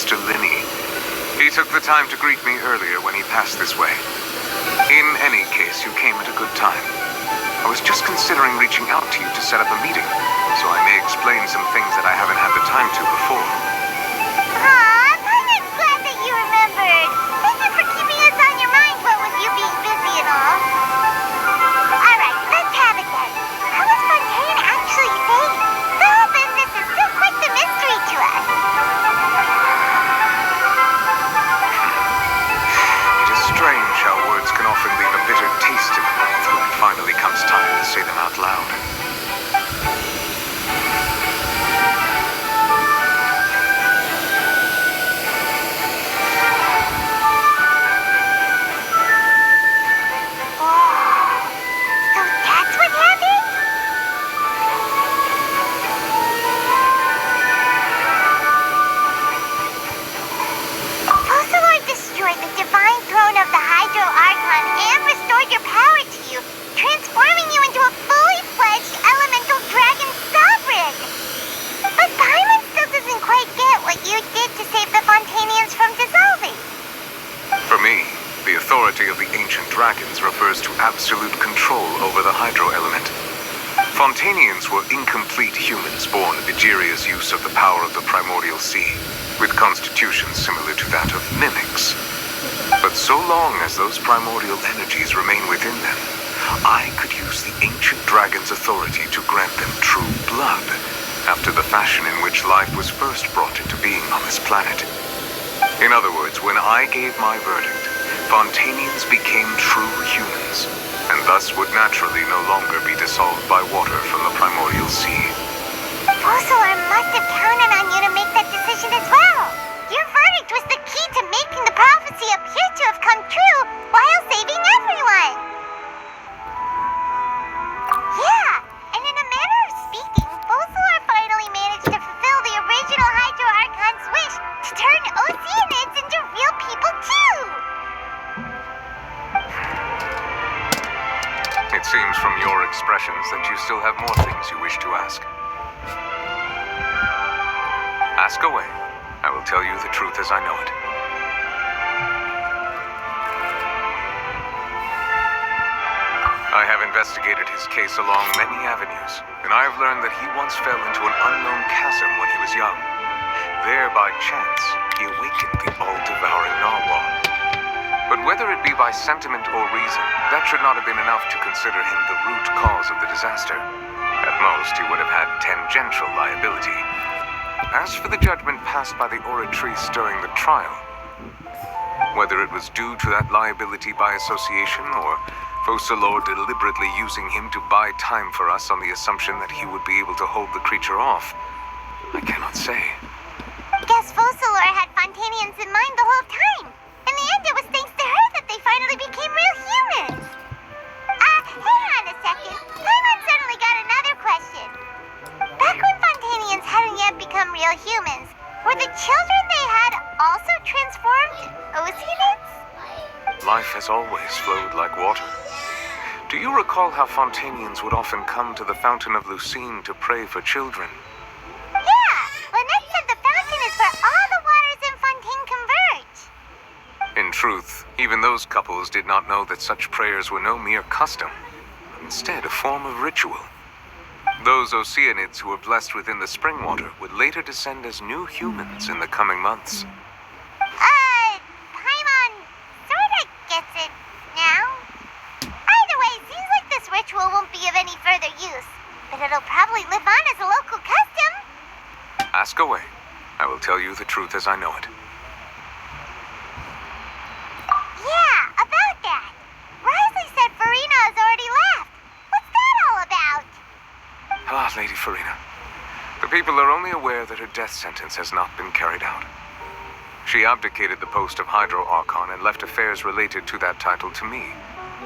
Mr. Linney. He took the time to greet me earlier when he passed this way. In any case, you came at a good time. I was just considering reaching out to you to set up a meeting, so I may explain some things that I haven't had the time to before. Aw, I'm glad that you remembered. Thank you for keeping us on your mind, what with you being busy and all. Alright, let's have it then. How was Fontaine actually safe? The whole business is still quite the mystery to us. It is strange how words can often leave a bitter taste in the mouth when it finally comes time to say them out loud. Absolute control over the hydro element. Fontanians were incomplete humans born of Egeria's use of the power of the primordial sea, with constitutions similar to that of mimics. But so long as those primordial energies remain within them, I could use the ancient dragon's authority to grant them true blood, after the fashion in which life was first brought into being on this planet. In other words, when I gave my verdict, Fontanians became true humans, and thus would naturally no longer be dissolved by water from the primordial sea. Focalor must have counted on you to make that decision as well. Your verdict was the key to making the prophecy appear to have come true while saving everyone. Yeah, and in a manner of speaking, Focalor finally managed to fulfill the original Hydro Archon's wish to turn Oceanids into real people too. It seems from your expressions that you still have more things you wish to ask. Ask away. I will tell you the truth as I know it. I have investigated his case along many avenues, and I have learned that he once fell into an unknown chasm when he was young. There, by chance, he awakened the all-devouring narwhal. But whether it be by sentiment or reason, that should not have been enough to consider him the root cause of the disaster. At most, he would have had tangential liability. As for the judgment passed by the Oratrice during the trial, whether it was due to that liability by association, or Focalor deliberately using him to buy time for us on the assumption that he would be able to hold the creature off, I cannot say. Guess Focalor had Fontanians in mind the whole time. In the end, it was thanks to her that they finally became real humans. Hang on a second. Paimon suddenly got another question. Back when Fontanians hadn't yet become real humans, were the children they had also transformed Oceanids? Life has always flowed like water. Do you recall how Fontanians would often come to the Fountain of Lucine to pray for children? Yeah, Lynette said the fountain is where all the waters in Fontaine converge. In truth, even those couples did not know that such prayers were no mere custom, but instead a form of ritual. Those Oceanids who were blessed within the spring water would later descend as new humans in the coming months. Paimon sorta gets it now. Either way, it seems like this ritual won't be of any further use, but it'll probably live on as a local custom. Ask away. I will tell you the truth as I know it. Yeah, about that. Wriothesley said Furina has already left. What's that all about? Ah, Lady Furina. The people are only aware that her death sentence has not been carried out. She abdicated the post of Hydro Archon and left affairs related to that title to me,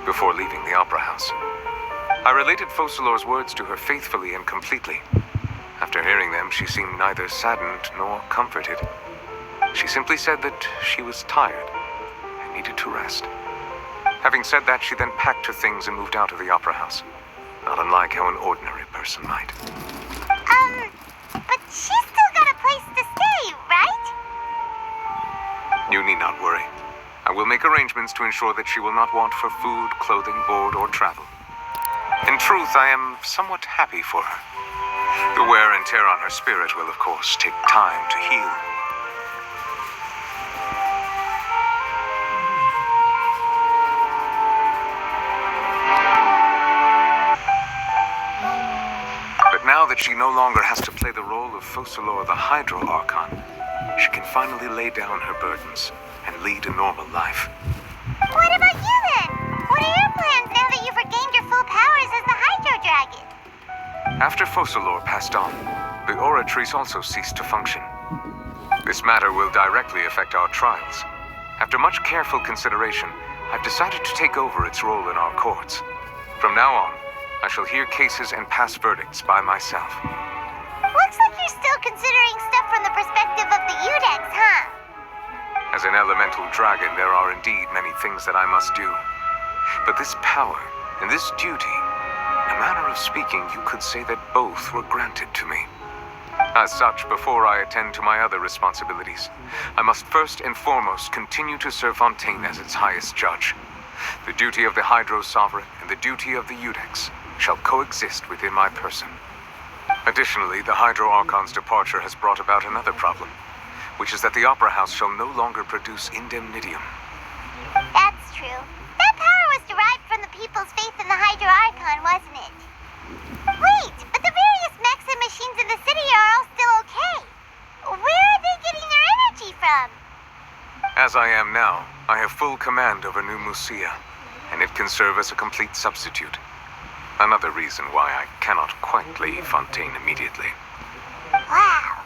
before leaving the Opera House. I related Focalor's words to her faithfully and completely. After hearing them, she seemed neither saddened nor comforted. She simply said that she was tired and needed to rest. Having said that, she then packed her things and moved out of the Opera House, not unlike how an ordinary person might. But she's still got a place to stay, right? You need not worry. I will make arrangements to ensure that she will not want for food, clothing, board, or travel. In truth, I am somewhat happy for her. The wear and tear on her spirit will, of course, take time to heal. But now that she no longer has to play the role of Focalors the Hydro Archon, she can finally lay down her burdens and lead a normal life. What about you then? What are your plans now that you've regained your full powers as the Hydro Dragon? After Focalors passed on, the Oratrice also ceased to function. This matter will directly affect our trials. After much careful consideration, I've decided to take over its role in our courts. From now on, I shall hear cases and pass verdicts by myself. Looks like you're still considering stuff from the perspective of the Udex, huh? As an elemental dragon, there are indeed many things that I must do. But this power and this duty, in a manner of speaking, you could say that both were granted to me. As such, before I attend to my other responsibilities, I must first and foremost continue to serve Fontaine as its highest judge. The duty of the Hydro Sovereign and the duty of the Udex shall coexist within my person. Additionally, the Hydro Archon's departure has brought about another problem, which is that the Opera House shall no longer produce indemnitium. That's true. That power was derived from the people's faith in the Hydro Archon, wasn't it? Wait, but the various mechs and machines in the city are all still okay. Where are they getting their energy from? As I am now, I have full command over New Musia, and it can serve as a complete substitute. Another reason why I cannot quite leave Fontaine immediately. Wow.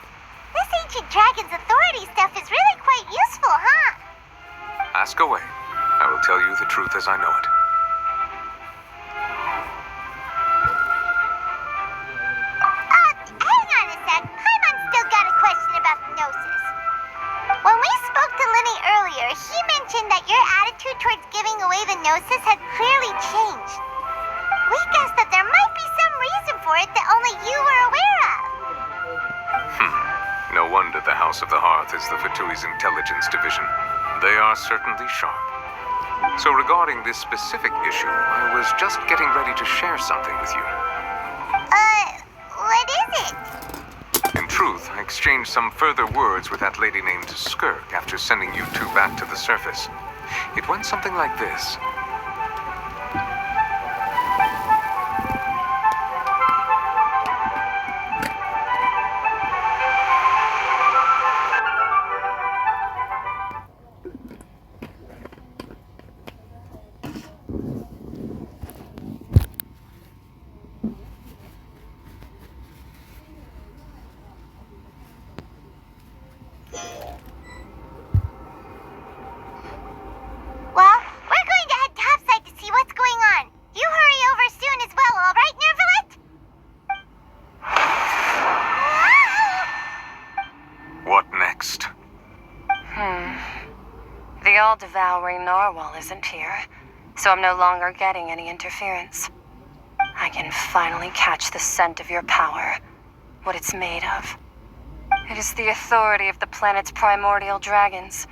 This ancient dragon's authority stuff is really quite useful, huh? Ask away. I will tell you the truth as I know it. Hang on a sec. Paimon's still got a question about the Gnosis. When we spoke to Lenny earlier, he mentioned that your attitude towards giving away the Gnosis had clearly changed. We guessed that there might be some reason for it that only you were aware of. No wonder the House of the Hearth is the Fatui's intelligence division. They are certainly sharp. So regarding this specific issue, I was just getting ready to share something with you. What is it? In truth, I exchanged some further words with that lady named Skirk after sending you two back to the surface. It went something like this. Well, we're going to head topside to see what's going on. You hurry over soon as well, all right, Nervalet? What next? The all-devouring narwhal isn't here, so I'm no longer getting any interference. I can finally catch the scent of your power, what it's made of. It is the authority of the planet's primordial dragons,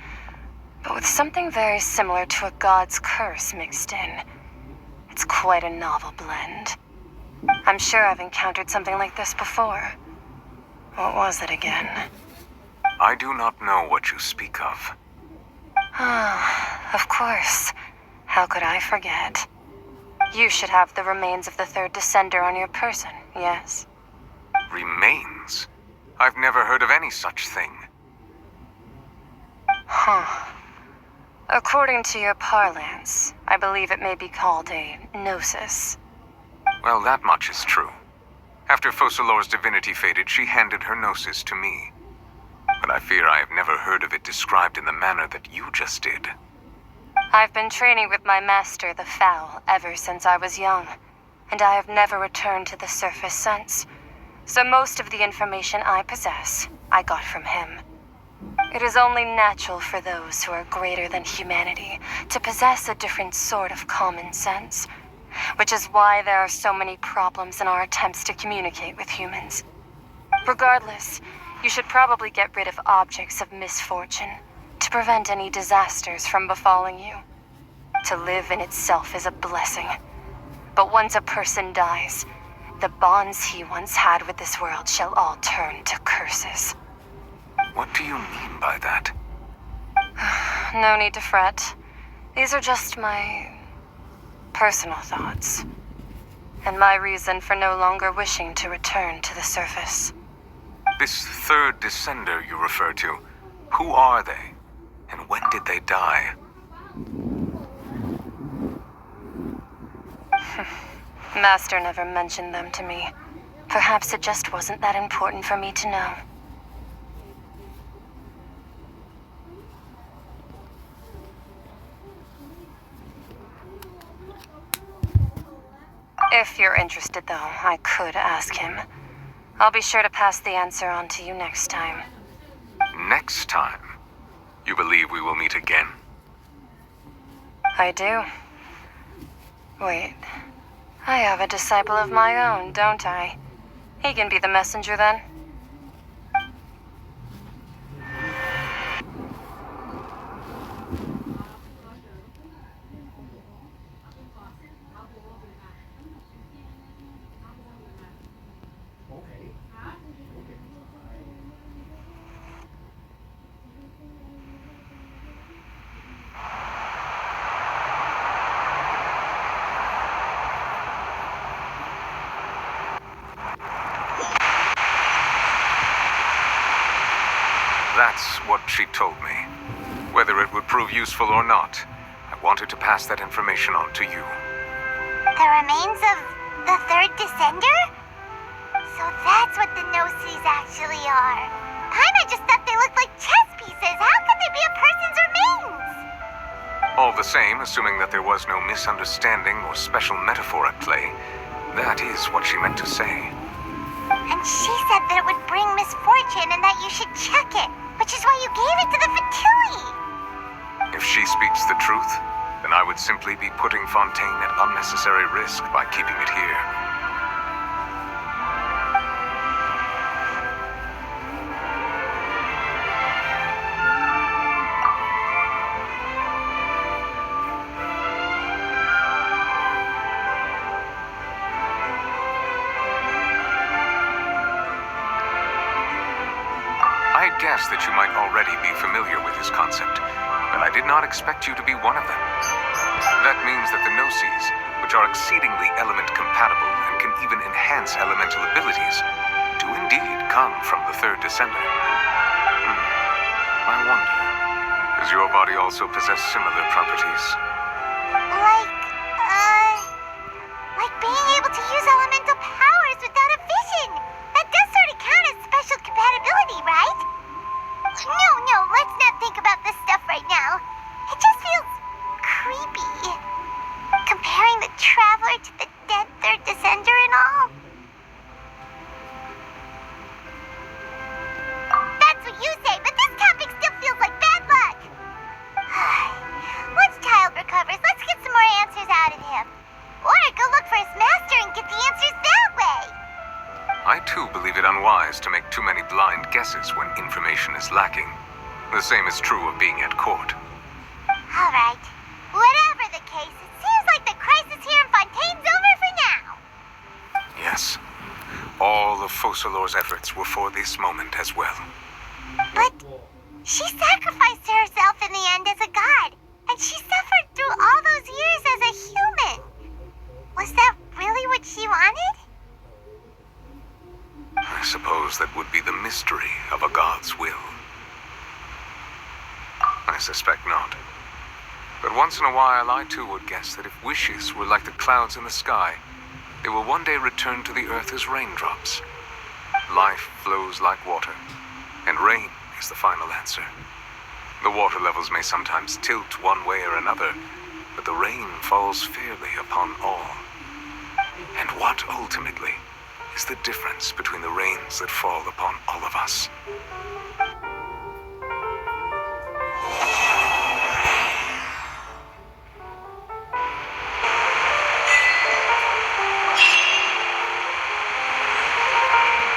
but with something very similar to a god's curse mixed in. It's quite a novel blend. I'm sure I've encountered something like this before. What was it again? I do not know what you speak of. Ah, of course. How could I forget? You should have the remains of the third descender on your person, yes? Remains? I've never heard of any such thing. Huh. According to your parlance, I believe it may be called a gnosis. Well, that much is true. After Focalors' divinity faded, she handed her gnosis to me. But I fear I have never heard of it described in the manner that you just did. I've been training with my master, the Foul, ever since I was young, and I have never returned to the surface since. So most of the information I possess, I got from him. It is only natural for those who are greater than humanity to possess a different sort of common sense, which is why there are so many problems in our attempts to communicate with humans. Regardless, you should probably get rid of objects of misfortune, to prevent any disasters from befalling you. To live in itself is a blessing. But once a person dies, the bonds he once had with this world shall all turn to curses. What do you mean by that? No need to fret. These are just my personal thoughts. And my reason for no longer wishing to return to the surface. This third descender you refer to, who are they? And when did they die? Master never mentioned them to me. Perhaps it just wasn't that important for me to know. If you're interested, though, I could ask him. I'll be sure to pass the answer on to you next time. Next time? You believe we will meet again? I do. Wait. I have a disciple of my own, don't I? He can be the messenger then. That's what she told me. Whether it would prove useful or not, I wanted to pass that information on to you. The remains of the third descender? So that's what the Gnosis actually are. Paimon just thought they looked like chess pieces. How could they be a person's remains? All the same, assuming that there was no misunderstanding or special metaphor at play, that is what she meant to say. And she said that it would bring misfortune and that you should check it, which is why you gave it to the Fatui. If she speaks the truth, then I would simply be putting Fontaine at unnecessary risk by keeping it here. I guessed that you might already be familiar with his concept, but I did not expect you to be one of them. That means that the Gnosis, which are exceedingly element compatible and can even enhance elemental abilities, do indeed come from the third descender. I wonder, does your body also possess similar properties? Like being able to use elemental powers without a vision. That does sort of count as special compatibility, right? No, let's not think about this stuff right now. It just feels creepy. Comparing the Traveler to the dead third descender and all. That's what you say, but this topic still feels like bad luck. Once Child recovers, let's get some more answers out of him. Or go look for his master and get the answers that way. I too believe it unwise to make too many blind guesses when information is lacking. The same is true of being at court. All right. Whatever the case, it seems like the crisis here in Fontaine's over for now. Yes. All of Focalors' efforts were for this moment as well. But she sacrificed herself in the end as a god, and she suffered through all those years as a human. Was that really what she wanted? I suppose that would be the mystery of a god's will. I suspect not. But once in a while, I too would guess that if wishes were like the clouds in the sky, they will one day return to the earth as raindrops. Life flows like water, and rain is the final answer. The water levels may sometimes tilt one way or another, but the rain falls fairly upon all. And what ultimately is the difference between the rains that fall upon all of us?